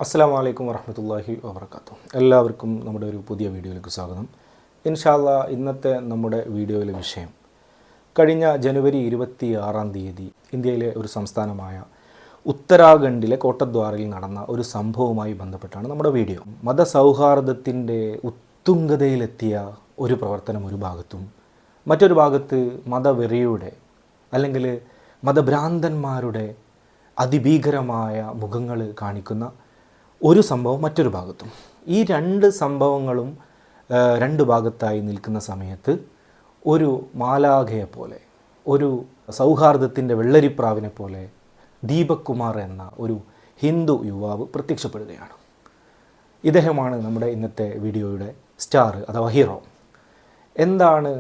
അസ്സലാമു അലൈക്കും വറഹ്മത്തുള്ളാഹി വബറകാതുഹു. എല്ലാവർക്കും നമ്മുടെ ഒരു പുതിയ വീഡിയോയിലേക്ക് സ്വാഗതം. ഇൻഷാ അല്ലാഹ് ഇന്നത്തെ നമ്മുടെ വീഡിയോയിലെ വിഷയം കഴിഞ്ഞ ജനുവരി 26-ാം തീയതി ഇന്ത്യയിലെ ഒരു സംസ്ഥാനമായ ഉത്തരാഖണ്ഡിലെ കോട്ടദ്വാറിൽ നടന്ന ഒരു സംഭവവുമായി ബന്ധപ്പെട്ടാണ് നമ്മുടെ വീഡിയോ. മതസൗഹാർദ്ദത്തിൻ്റെ ഉത്തുംഗതയിലെത്തിയ ഒരു പ്രവർത്തനം ഒരു ഭാഗത്തും, മറ്റൊരു ഭാഗത്ത് മതവെറിയുടെ അല്ലെങ്കിൽ മതഭ്രാന്തന്മാരുടെ അതിഭീകരമായ മുഖങ്ങൾ കാണിക്കുന്ന ഒരു സംഭവം മറ്റൊരു ഭാഗത്തും. ഈ രണ്ട് സംഭവങ്ങളും രണ്ട് ഭാഗത്തായി നിൽക്കുന്ന സമയത്ത് ഒരു മാലാഖയെ പോലെ, ഒരു സൗഹാർദ്ദത്തിൻ്റെ വെള്ളരിപ്രാവിനെ പോലെ ദീപക് കുമാർ എന്ന ഒരു ഹിന്ദു യുവാവ് പ്രത്യക്ഷപ്പെടുകയാണ്. ഇദ്ദേഹമാണ് നമ്മുടെ ഇന്നത്തെ വീഡിയോയുടെ സ്റ്റാർ അഥവാ ഹീറോ. എന്താണ്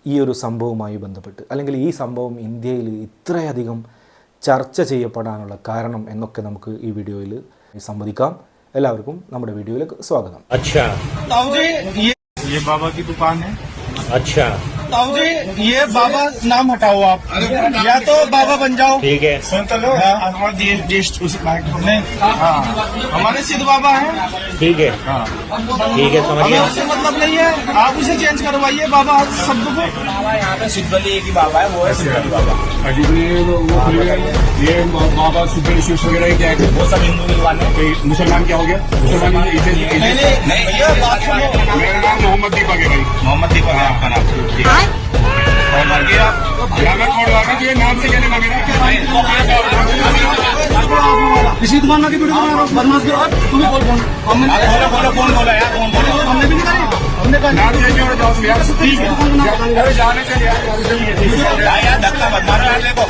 ഈ ഒരു സംഭവവുമായി ബന്ധപ്പെട്ട്, അല്ലെങ്കിൽ ഈ സംഭവം ഇന്ത്യയിൽ ഇത്രയധികം ചർച്ച ചെയ്യപ്പെടാനുള്ള കാരണം എന്നൊക്കെ നമുക്ക് ഈ വീഡിയോയിൽ സംവദിക്കാം. എല്ലാവർക്കും നമ്മുടെ വീഡിയോയിലേക്ക് സ്വാഗതം. ये बाबा की दुकान है। अच्छा ताऊ जी, ये बाबा नाम हटाओ आप, या तो बाबा बन जाओ। ठीक है। हमारे सिद्ध बाबा है। ठीक है। ठीक है, समझ हमें गया। उससे मतलब नहीं है, आप उसे चेंज करवाइए बाबा शब्द को। यहाँ पे सिद्ध बली एक ही बाबा है, वो है सिद्ध बली बाबा। ये बाबा सुपर शिव वगैरह क्या है? वो सब हिंदू भगवान है। मुसलमान क्या हो गया? मुसलमान नहीं, ये बात सुनो। मेरा नाम मोहम्मद दीपक है भाई। मोहम्मद दीपक है आपका नाम। और बाकी आप मैं कोड लगा तो ये नाम से कहने लगे ना। किसी दुकान की वीडियो बना बदमाश तुम्हें बोलो कौन बोला यार, कौन बोला? हमने भी नहीं करी, हमने कहा नाम चेंज और जाओ यार। ठीक है, जाने के लिए यार धक्का मत मारो यार। देखो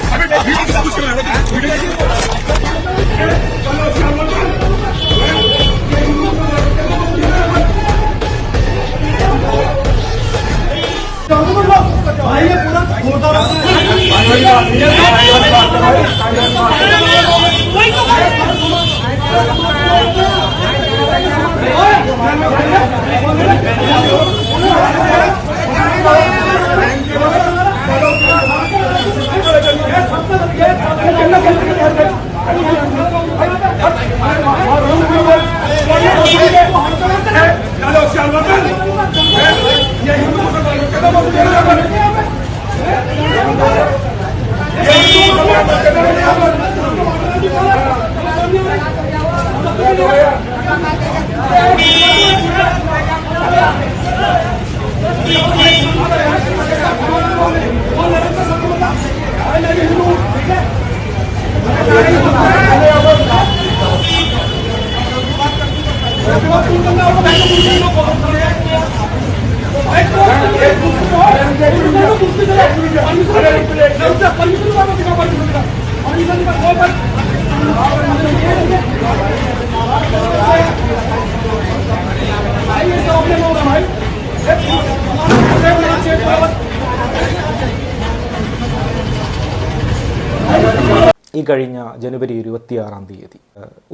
ഈ കഴിഞ്ഞ ജനുവരി 26-ാം തീയതി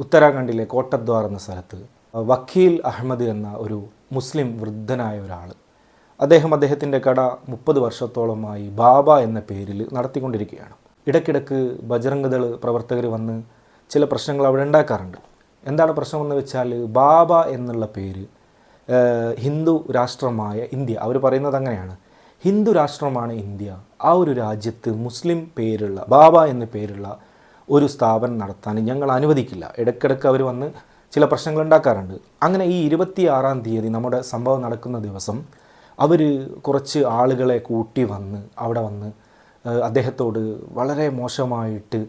ഉത്തരാഖണ്ഡിലെ കോട്ടദ്വാർ എന്ന സ്ഥലത്ത് വക്കീൽ അഹമ്മദ് എന്ന ഒരു മുസ്ലിം വൃദ്ധനായ ഒരാൾ, അദ്ദേഹത്തിൻ്റെ കട 30 വർഷത്തോളമായി ബാബ എന്ന പേരിൽ നടത്തിക്കൊണ്ടിരിക്കുകയാണ്. ഇടയ്ക്കിടയ്ക്ക് ബജറംഗ് പ്രവർത്തകർ വന്ന് ചില പ്രശ്നങ്ങൾ അവിടെ ഉണ്ടാക്കാറുണ്ട്. എന്താണ് പ്രശ്നമെന്ന് വെച്ചാൽ, ബാബ എന്നുള്ള പേര് ഹിന്ദു രാഷ്ട്രമായ ഇന്ത്യ, അവർ പറയുന്നത് അങ്ങനെയാണ്, ഹിന്ദു രാഷ്ട്രമാണ് ഇന്ത്യ, ആ ഒരു രാജ്യത്ത് മുസ്ലിം പേരുള്ള ബാബ എന്ന പേരുള്ള ഒരു സ്ഥാപനം നടത്താൻ ഞങ്ങൾ അനുവദിക്കില്ല. ഇടയ്ക്കിടയ്ക്ക് അവർ വന്ന് ചില പ്രശ്നങ്ങൾ ഉണ്ടാക്കാറുണ്ട്. അങ്ങനെ ഈ 26-ാം തീയതി നമ്മുടെ സംഭവം നടക്കുന്ന ദിവസം അവർ കുറച്ച് ആളുകളെ കൂട്ടി വന്ന് അവിടെ വന്ന് അദ്ദേഹത്തോട് വളരെ മോശമായിട്ട്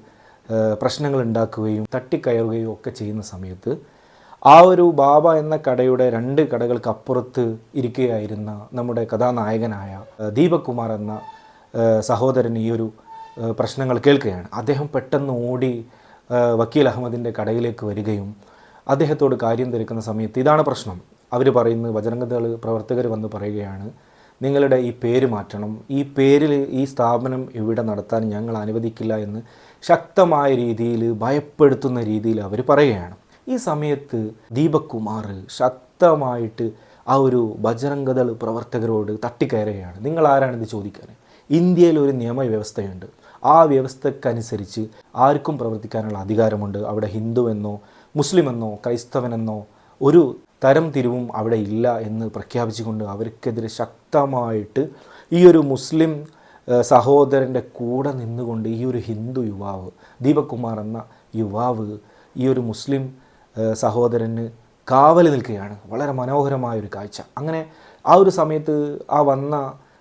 പ്രശ്നങ്ങൾ ഉണ്ടാക്കുകയും തട്ടിക്കയറുകയും ഒക്കെ ചെയ്യുന്ന സമയത്ത് ആ ഒരു ബാബ എന്ന കടയുടെ 2 കടകൾക്ക് അപ്പുറത്ത് ഇരിക്കുകയായിരുന്ന നമ്മുടെ കഥാനായകനായ ദീപക് കുമാർ എന്ന സഹോദരൻ ഈ ഒരു പ്രശ്നങ്ങൾ കേൾക്കുകയാണ്. അദ്ദേഹം പെട്ടെന്ന് ഓടി വക്കീൽ അഹമ്മദിൻ്റെ കടയിലേക്ക് വരികയും അദ്ദേഹത്തോട് കാര്യം തിരക്കുന്ന സമയത്ത് ഇതാണ് പ്രശ്നം. അവർ പറയുന്നത്, ബജറംഗ് പ്രവർത്തകർ വന്ന് പറയുകയാണ്, നിങ്ങളുടെ ഈ പേര് മാറ്റണം, ഈ പേരിൽ ഈ സ്ഥാപനം ഇവിടെ നടത്താൻ ഞങ്ങൾ അനുവദിക്കില്ല എന്ന് ശക്തമായ രീതിയിൽ, ഭയപ്പെടുത്തുന്ന രീതിയിൽ അവർ പറയുകയാണ്. ഈ സമയത്ത് ദീപക് കുമാർ ശക്തമായിട്ട് ആ ഒരു ബജറംഗ് ദൾ പ്രവർത്തകരോട് തട്ടിക്കയറുകയാണ്. നിങ്ങൾ ആരാണിത് ചോദിക്കാൻ? ഇന്ത്യയിൽ ഒരു നിയമവ്യവസ്ഥയുണ്ട്, ആ വ്യവസ്ഥക്കനുസരിച്ച് ആർക്കും പ്രവർത്തിക്കാനുള്ള അധികാരമുണ്ട്. അവിടെ ഹിന്ദുവെന്നോ മുസ്ലിമെന്നോ ക്രൈസ്തവനെന്നോ ഒരു തരം തിരിവും അവിടെ ഇല്ല എന്ന് പ്രഖ്യാപിച്ചുകൊണ്ട് അവർക്കെതിരെ ശക്തമായിട്ട് ഈ ഒരു മുസ്ലിം സഹോദരൻ്റെ കൂടെ നിന്നുകൊണ്ട് ഈ ഒരു ഹിന്ദു യുവാവ് ദീപക് കുമാർ എന്ന യുവാവ് ഈ ഒരു മുസ്ലിം സഹോദരന് കാവൽ നിൽക്കുകയാണ്. വളരെ മനോഹരമായൊരു കാഴ്ച. അങ്ങനെ ആ ഒരു സമയത്ത് ആ വന്ന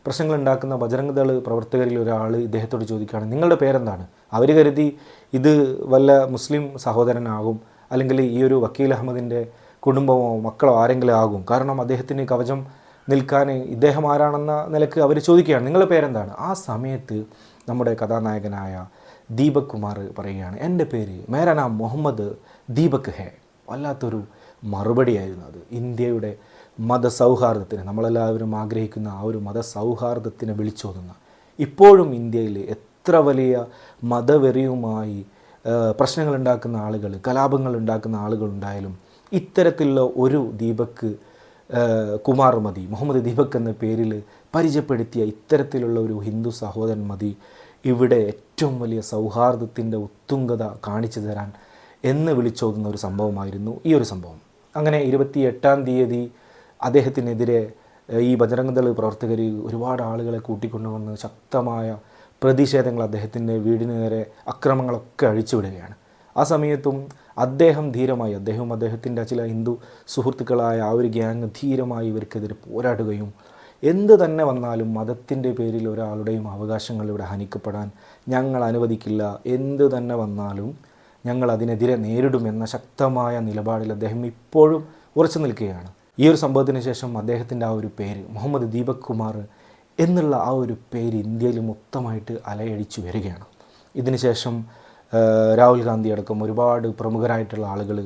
പ്രശ്നങ്ങളുണ്ടാക്കുന്ന ബജറംഗ് ദൾ പ്രവർത്തകരിൽ ഒരാൾ ഇദ്ദേഹത്തോട് ചോദിക്കുകയാണ്, നിങ്ങളുടെ പേരെന്താണ്? അവർ കരുതി ഇത് വല്ല മുസ്ലിം സഹോദരനാകും, അല്ലെങ്കിൽ ഈ ഒരു വക്കീൽ അഹമ്മദിൻ്റെ കുടുംബമോ മക്കളോ ആരെങ്കിലും ആകും. കാരണം അദ്ദേഹത്തിന് കവചം നിൽക്കാൻ ഇദ്ദേഹം ആരാണെന്ന നിലക്ക് അവർ ചോദിക്കുകയാണ്, നിങ്ങളുടെ പേരെന്താണ്? ആ സമയത്ത് നമ്മുടെ കഥാനായകനായ ദീപക് കുമാർ പറയുകയാണ്, എൻ്റെ പേര് മേരാ നാം മുഹമ്മദ് ദീപക് ഹേ. വല്ലാത്തൊരു മറുപടിയായിരുന്നു അത്. ഇന്ത്യയുടെ മതസൗഹാർദ്ദത്തിന്, നമ്മളെല്ലാവരും ആഗ്രഹിക്കുന്ന ആ ഒരു മതസൗഹാർദ്ദത്തിനെ വിളിച്ചോതുന്ന, ഇപ്പോഴും ഇന്ത്യയിൽ എത്ര വലിയ മതവെറിയുമായി പ്രശ്നങ്ങളുണ്ടാക്കുന്ന ആളുകൾ, കലാപങ്ങൾ ഉണ്ടാക്കുന്ന ആളുകളുണ്ടായാലും ഇത്തരത്തിലുള്ള ഒരു ദീപക് കുമാർ മതി, മുഹമ്മദ് ദീപക് എന്ന പേരിൽ പരിചയപ്പെടുത്തിയ ഇത്തരത്തിലുള്ള ഒരു ഹിന്ദു സഹോദരൻ മതി ഇവിടെ ഏറ്റവും വലിയ സൗഹാർദ്ദത്തിൻ്റെ ഉത്തുംഗത കാണിച്ചു തരാൻ എന്ന് വിളിച്ചോതുന്ന ഒരു സംഭവമായിരുന്നു ഈ ഒരു സംഭവം. അങ്ങനെ 28-ാം തീയതി അദ്ദേഹത്തിനെതിരെ ഈ ബജറംഗ് ദൾ പ്രവർത്തകർ ഒരുപാട് ആളുകളെ കൂട്ടിക്കൊണ്ടുവന്ന് ശക്തമായ പ്രതിഷേധങ്ങൾ, അദ്ദേഹത്തിൻ്റെ വീടിന് നേരെ അക്രമങ്ങളൊക്കെ അഴിച്ചുവിടുകയാണ്. ആ സമയത്തും അദ്ദേഹം ധീരമായി, അദ്ദേഹത്തിൻ്റെ ചില ഹിന്ദു സുഹൃത്തുക്കളായ ആ ഒരു ഗ്യാങ് ധീരമായി ഇവർക്കെതിരെ പോരാടുകയും എന്ത് തന്നെ വന്നാലും മതത്തിൻ്റെ പേരിൽ ഒരാളുടെയും അവകാശങ്ങൾ ഇവിടെ ഹനിക്കപ്പെടാൻ ഞങ്ങൾ അനുവദിക്കില്ല, എന്ത് തന്നെ വന്നാലും ഞങ്ങൾ അതിനെതിരെ നേരിടുമെന്ന ശക്തമായ നിലപാടിൽ അദ്ദേഹം ഇപ്പോഴും ഉറച്ചു നിൽക്കുകയാണ്. ഈ ഒരു സംഭവത്തിന് ശേഷം അദ്ദേഹത്തിൻ്റെ ആ ഒരു പേര് മുഹമ്മദ് ദീപക് കുമാർ എന്നുള്ള ആ ഒരു പേര് ഇന്ത്യയിൽ മൊത്തമായിട്ട് അലയടിച്ചു വരികയാണ്. ഇതിനുശേഷം രാഹുൽ ഗാന്ധി അടക്കം ഒരുപാട് പ്രമുഖരായിട്ടുള്ള ആളുകൾ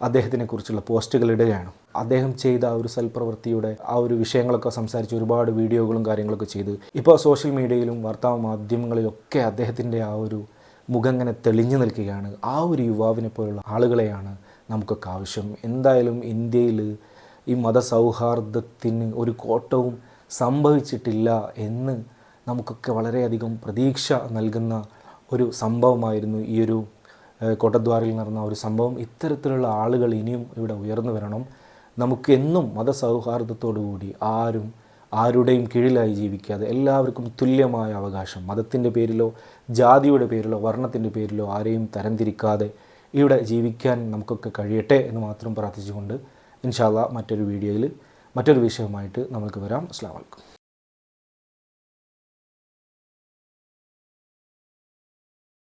അദ്ദേഹത്തിനെക്കുറിച്ചുള്ള പോസ്റ്റുകൾ ഇടുകയാണ്. അദ്ദേഹം ചെയ്ത ആ ഒരു സൽപ്രവൃത്തിയുടെ ആ ഒരു വിഷയങ്ങളൊക്കെ സംസാരിച്ച് ഒരുപാട് വീഡിയോകളും കാര്യങ്ങളൊക്കെ ചെയ്ത് ഇപ്പോൾ സോഷ്യൽ മീഡിയയിലും വാർത്താ മാധ്യമങ്ങളിലൊക്കെ അദ്ദേഹത്തിൻ്റെ ആ ഒരു മുഖം ഇങ്ങനെ തെളിഞ്ഞു നിൽക്കുകയാണ്. ആ ഒരു യുവാവിനെ പോലുള്ള ആളുകളെയാണ് നമുക്കൊക്കെ ആവശ്യം. എന്തായാലും ഇന്ത്യയിൽ ഈ മതസൗഹാർദ്ദത്തിന് ഒരു കോട്ടവും സംഭവിച്ചിട്ടില്ല എന്ന് നമുക്കൊക്കെ വളരെയധികം പ്രതീക്ഷ നൽകുന്ന ഒരു സംഭവമായിരുന്നു ഈ ഒരു കോട്ടദ്വാറിൽ നടന്ന ഒരു സംഭവം. ഇത്തരത്തിലുള്ള ആളുകൾ ഇനിയും ഇവിടെ ഉയർന്നു വരണം. നമുക്ക് എന്നും മതസൗഹാർദ്ദത്തോടു കൂടി ആരുടെയും കീഴിലായി ജീവിക്കാതെ എല്ലാവർക്കും തുല്യമായ അവകാശം, മതത്തിൻ്റെ പേരിലോ ജാതിയുടെ പേരിലോ വർണ്ണത്തിൻ്റെ പേരിലോ ആരെയും തരംതിരിക്കാതെ ഇവിടെ ജീവിക്കാൻ നമുക്കൊക്കെ കഴിയട്ടെ എന്ന് മാത്രം പ്രാർത്ഥിച്ചുകൊണ്ട് ഇൻഷാ അല്ലാഹ് മറ്റൊരു വീഡിയോയിൽ മറ്റൊരു വിഷയവുമായിട്ട് നമുക്ക് വരാം. അസ്സലാമു അലൈക്കും.